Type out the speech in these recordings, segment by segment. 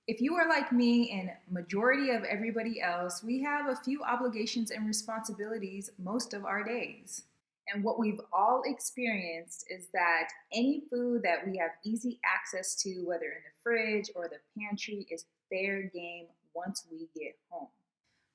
If you are like me and majority of everybody else, we have a few obligations and responsibilities most of our days. And what we've all experienced is that any food that we have easy access to, whether in the fridge or the pantry, is fair game once we get home.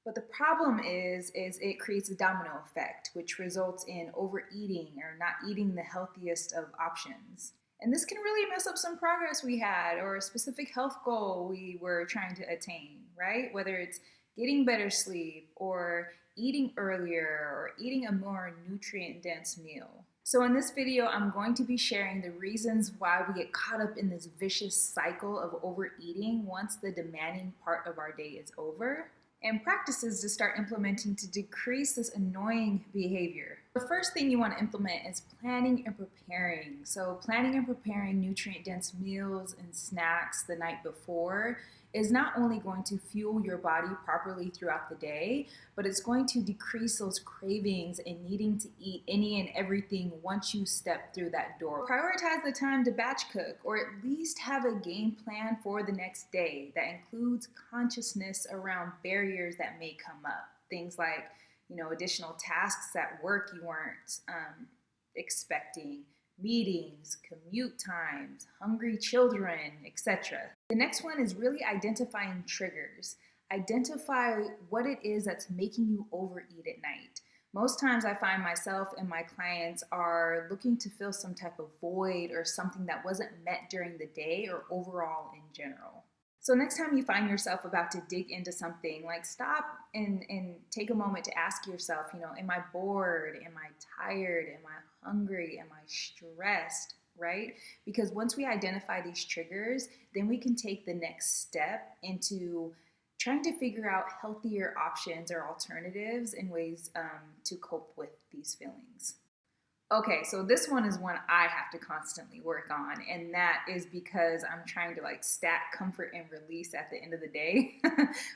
But the problem is it creates a domino effect, which results in overeating or not eating the healthiest of options. And this can really mess up some progress we had or a specific health goal we were trying to attain, right? Whether it's getting better sleep or eating earlier or eating a more nutrient dense meal. So in this video, I'm going to be sharing the reasons why we get caught up in this vicious cycle of overeating once the demanding part of our day is over, and practices to start implementing to decrease this annoying behavior. The first thing you want to implement is planning and preparing. So planning and preparing nutrient-dense meals and snacks the night before is not only going to fuel your body properly throughout the day, but it's going to decrease those cravings and needing to eat any and everything once you step through that door. Prioritize the time to batch cook, or at least have a game plan for the next day that includes consciousness around barriers that may come up. Things like, additional tasks at work you weren't expecting, meetings, commute times, hungry children, etc. The next one is really identifying triggers. Identify what it is that's making you overeat at night. Most times I find myself and my clients are looking to fill some type of void or something that wasn't met during the day or overall in general. So next time you find yourself about to dig into something, like stop and take a moment to ask yourself, am I bored? Am I tired? Am I hungry? Am I stressed? Right? Because once we identify these triggers, then we can take the next step into trying to figure out healthier options or alternatives and ways to cope with these feelings. Okay, so this one is one I have to constantly work on, and that is because I'm trying to stack comfort and release at the end of the day.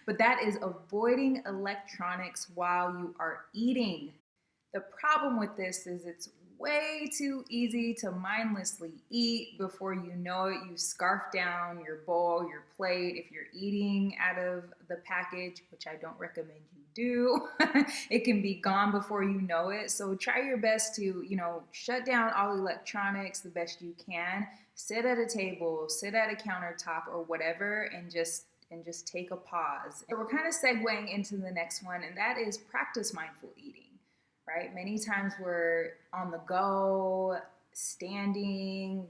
But that is avoiding electronics while you are eating. The problem with this is it's way too easy to mindlessly eat. Before you know it, you scarf down your bowl, your plate. If you're eating out of the package, which I don't recommend you do, it can be gone before you know it. So try your best to, shut down all electronics the best you can. Sit at a table, sit at a countertop or whatever, and just take a pause. So we're kind of segueing into the next one, and that is practice mindful eating. Right? Many times we're on the go, standing,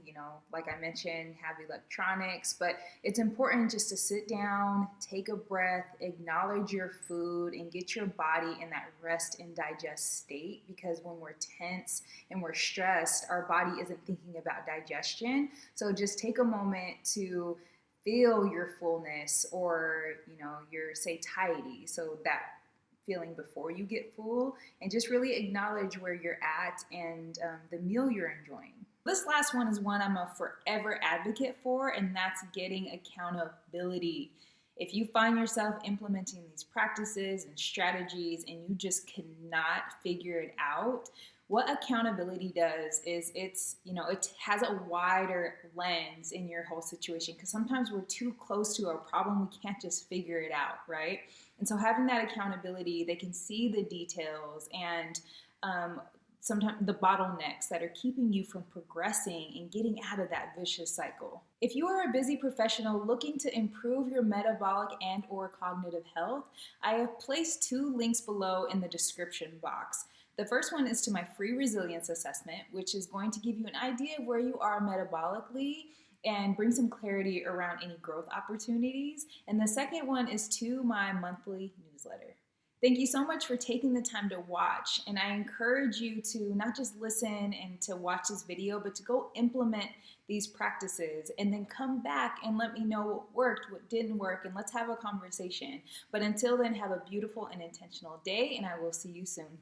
like I mentioned, have electronics, but it's important just to sit down, take a breath, acknowledge your food, and get your body in that rest and digest state, because when we're tense and we're stressed, our body isn't thinking about digestion. So just take a moment to feel your fullness or, your satiety. So that feeling before you get full, and just really acknowledge where you're at and the meal you're enjoying. This last one is one I'm a forever advocate for, and that's getting accountability. If you find yourself implementing these practices and strategies and you just cannot figure it out, what accountability does is it has a wider lens in your whole situation, because sometimes we're too close to a problem, we can't just figure it out, right? And so having that accountability, they can see the details and sometimes the bottlenecks that are keeping you from progressing and getting out of that vicious cycle. If you are a busy professional looking to improve your metabolic and or cognitive health, I have placed 2 links below in the description box. The first one is to my free resilience assessment, which is going to give you an idea of where you are metabolically and bring some clarity around any growth opportunities. And the second one is to my monthly newsletter. Thank you so much for taking the time to watch, and I encourage you to not just listen and to watch this video, but to go implement these practices and then come back and let me know what worked, what didn't work, and let's have a conversation. But until then, have a beautiful and intentional day, and I will see you soon.